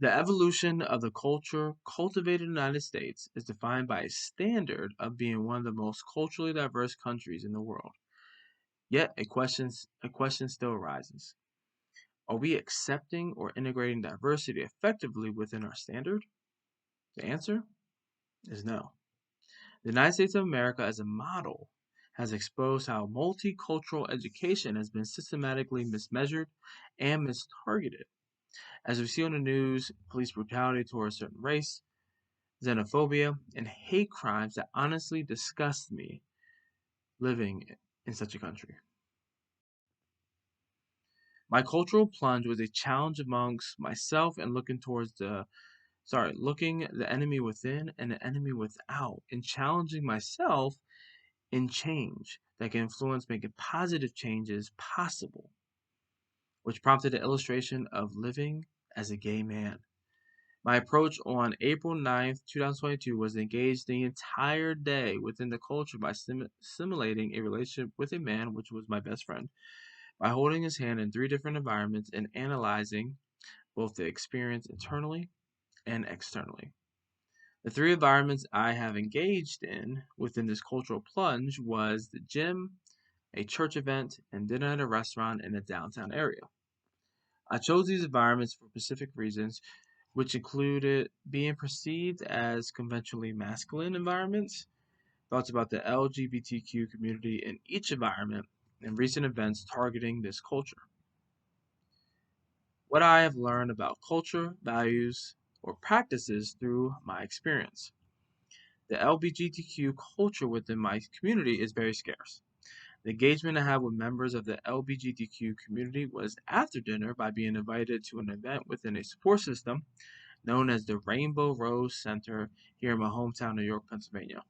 The evolution of the culture cultivated in the United States is defined by a standard of being one of the most culturally diverse countries in the world. Yet a question still arises. Are we accepting or integrating diversity effectively within our standard? The answer is no. The United States of America as a model has exposed how multicultural education has been systematically mismeasured and mistargeted. As we see on the news, police brutality toward a certain race, xenophobia, and hate crimes that honestly disgust me living in such a country. My cultural plunge was a challenge amongst myself and looking the enemy within and the enemy without, and challenging myself in change that can influence making positive changes possible, which prompted the illustration of living as a gay man. My approach on April 9th, 2022 was to engage the entire day within the culture by simulating a relationship with a man, which was my best friend, by holding his hand in three different environments and analyzing both the experience internally and externally. The three environments I have engaged in within this cultural plunge was the gym, a church event, and dinner at a restaurant in a downtown area. I chose these environments for specific reasons, which included being perceived as conventionally masculine environments, thoughts about the LGBTQ community in each environment, and recent events targeting this culture. What I have learned about culture, values, or practices through my experience. The LGBTQ culture within my community is very scarce. The engagement I had with members of the LGBTQ community was after dinner by being invited to an event within a support system known as the Rainbow Rose Center here in my hometown, New York, Pennsylvania.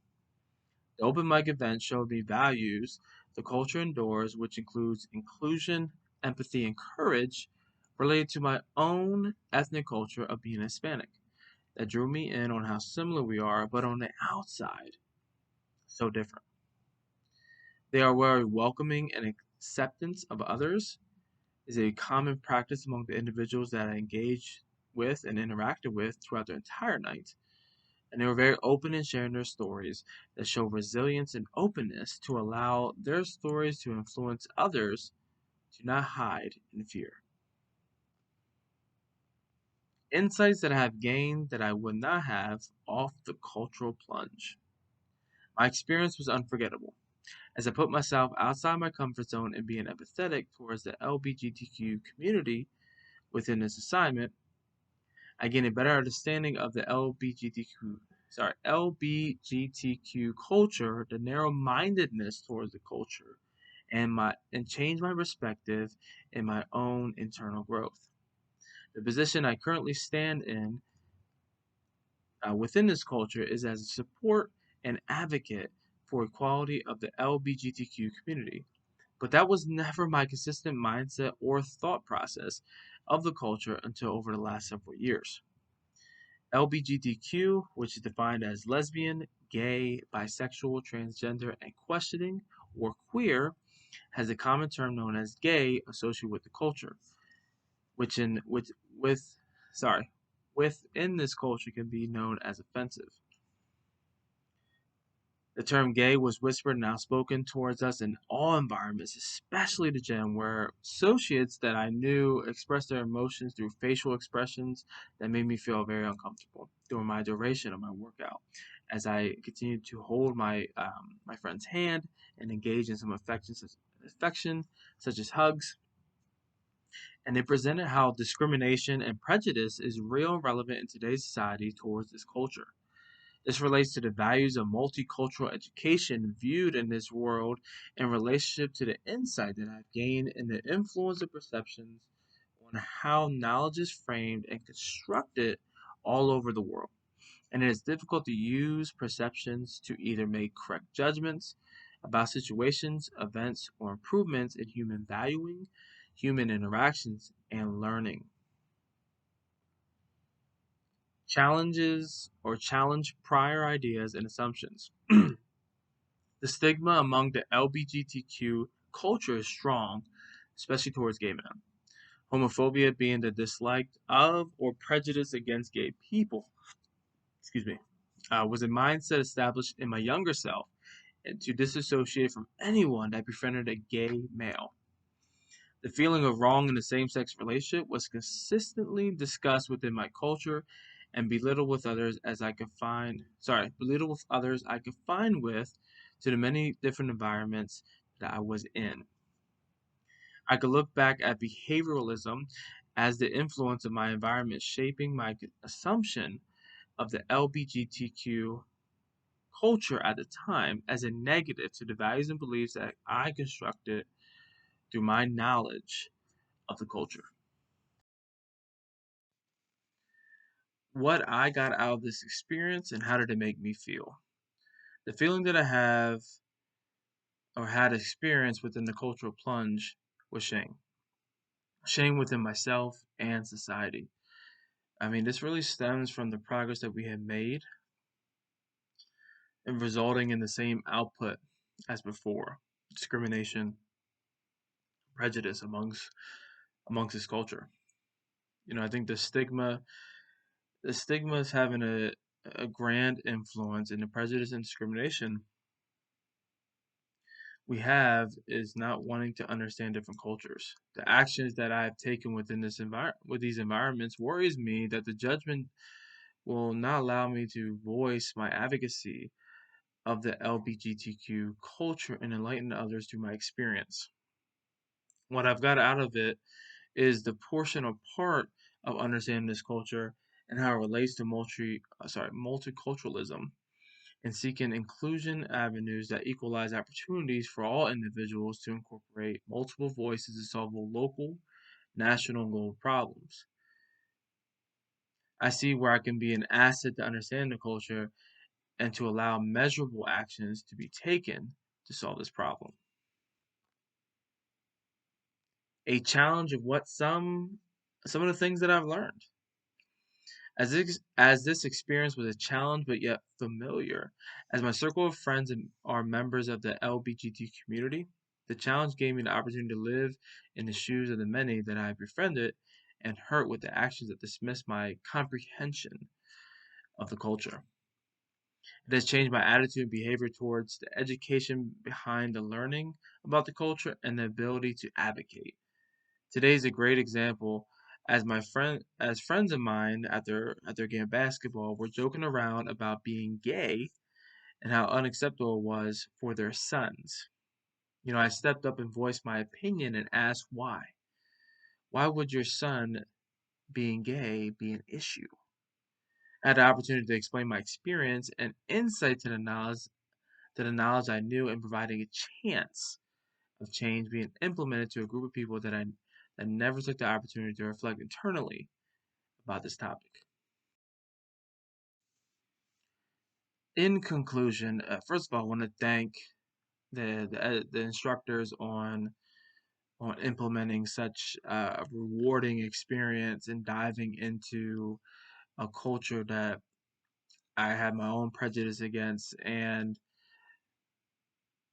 The open mic event showed me values the culture endures, which includes inclusion, empathy, and courage related to my own ethnic culture of being Hispanic. That drew me in on how similar we are, but on the outside, so different. They are very welcoming and acceptance of others is a common practice among the individuals that I engaged with and interacted with throughout the entire night. And they were very open in sharing their stories that show resilience and openness to allow their stories to influence others to not hide in fear. Insights that I have gained that I would not have off the cultural plunge. My experience was unforgettable as I put myself outside my comfort zone and being empathetic towards the LGBTQ community within this assignment. I gained a better understanding of the LGBTQ culture, the narrow-mindedness towards the culture, and changed my perspective in my own internal growth. The position I currently stand in within this culture is as a support and advocate for equality of the LGBTQ community. But that was never my consistent mindset or thought process of the culture until over the last several years. LGBTQ, which is defined as lesbian, gay, bisexual, transgender, and questioning, or queer, has a common term known as gay associated with the culture, which in with sorry, within this culture can be known as offensive. The term gay was whispered and outspoken towards us in all environments, especially the gym, where associates that I knew expressed their emotions through facial expressions that made me feel very uncomfortable during my duration of my workout. As I continued to hold my friend's hand and engage in some affection, such as hugs, and they presented how discrimination and prejudice is real and relevant in today's society towards this culture. This relates to the values of multicultural education viewed in this world in relationship to the insight that I've gained in the influence of perceptions on how knowledge is framed and constructed all over the world. And it is difficult to use perceptions to either make correct judgments about situations, events, or improvements in human valuing, human interactions, and learning. Challenge prior ideas and assumptions. The stigma among the LGBTQ culture is strong, especially towards gay men. Homophobia being the dislike of or prejudice against gay people, excuse me, was a mindset established in my younger self and to disassociate from anyone that befriended a gay male. The feeling of wrong in the same-sex relationship was consistently discussed within my culture and belittled with others as I could find, belittled with others I could find with to the many different environments that I was in. I could look back at behavioralism as the influence of my environment shaping my assumption of the LGBTQ culture at the time as a negative to the values and beliefs that I constructed through my knowledge of the culture. What I got out of this experience and how did it make me feel? The feeling that I have or had experienced within the cultural plunge was shame. Shame within myself and society. I mean, this really stems from the progress that we have made and resulting in the same output as before discrimination, prejudice amongst this culture. I think the stigma is having a grand influence, and the prejudice and discrimination we have is not wanting to understand different cultures. The actions that I have taken within with these environments worries me that the judgment will not allow me to voice my advocacy of the LGBTQ culture and enlighten others through my experience. What I've got out of it is the portion or part of understanding this culture and how it relates to multiculturalism and seeking inclusion avenues that equalize opportunities for all individuals to incorporate multiple voices to solve both local, national, and global problems. I see where I can be an asset to understand the culture and to allow measurable actions to be taken to solve this problem. A challenge of what some of the things that I've learned. As this experience was a challenge but yet familiar, as my circle of friends are members of the LGBTQ community, the challenge gave me the opportunity to live in the shoes of the many that I have befriended and hurt with the actions that dismiss my comprehension of the culture. It has changed my attitude and behavior towards the education behind the learning about the culture and the ability to advocate. Today is a great example as friends of mine at their game of basketball were joking around about being gay and how unacceptable it was for their sons. I stepped up and voiced my opinion and asked why. Why would your son being gay be an issue? I had the opportunity to explain my experience and insight to the knowledge I knew and providing a chance of change being implemented to a group of people that never took the opportunity to reflect internally about this topic. In conclusion, first of all, I want to thank the instructors on implementing such a rewarding experience and diving into a culture that I had my own prejudice against and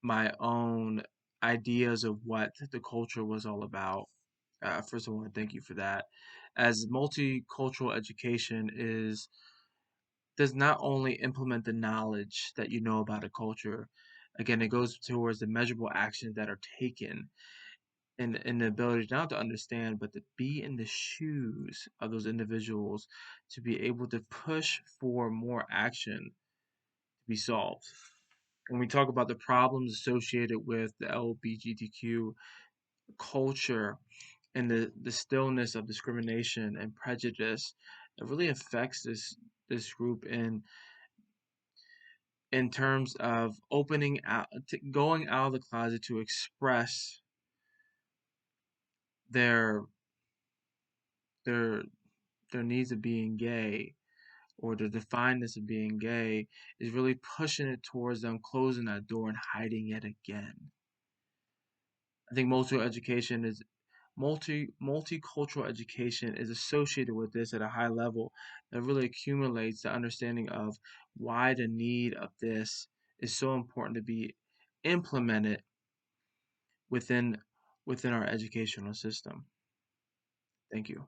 my own ideas of what the culture was all about. First, I want to thank you for that. As multicultural education does not only implement the knowledge that you know about a culture, again, it goes towards the measurable actions that are taken and the ability not to understand, but to be in the shoes of those individuals to be able to push for more action to be solved. When we talk about the problems associated with the LGBTQ culture and the stillness of discrimination and prejudice, it really affects this group in terms of opening out, going out of the closet to express their their their needs of being gay or the definedness of being gay is really pushing it towards them closing that door and hiding it again. I think multicultural education is associated with this at a high level that really accumulates the understanding of why the need of this is so important to be implemented within within our educational system. Thank you.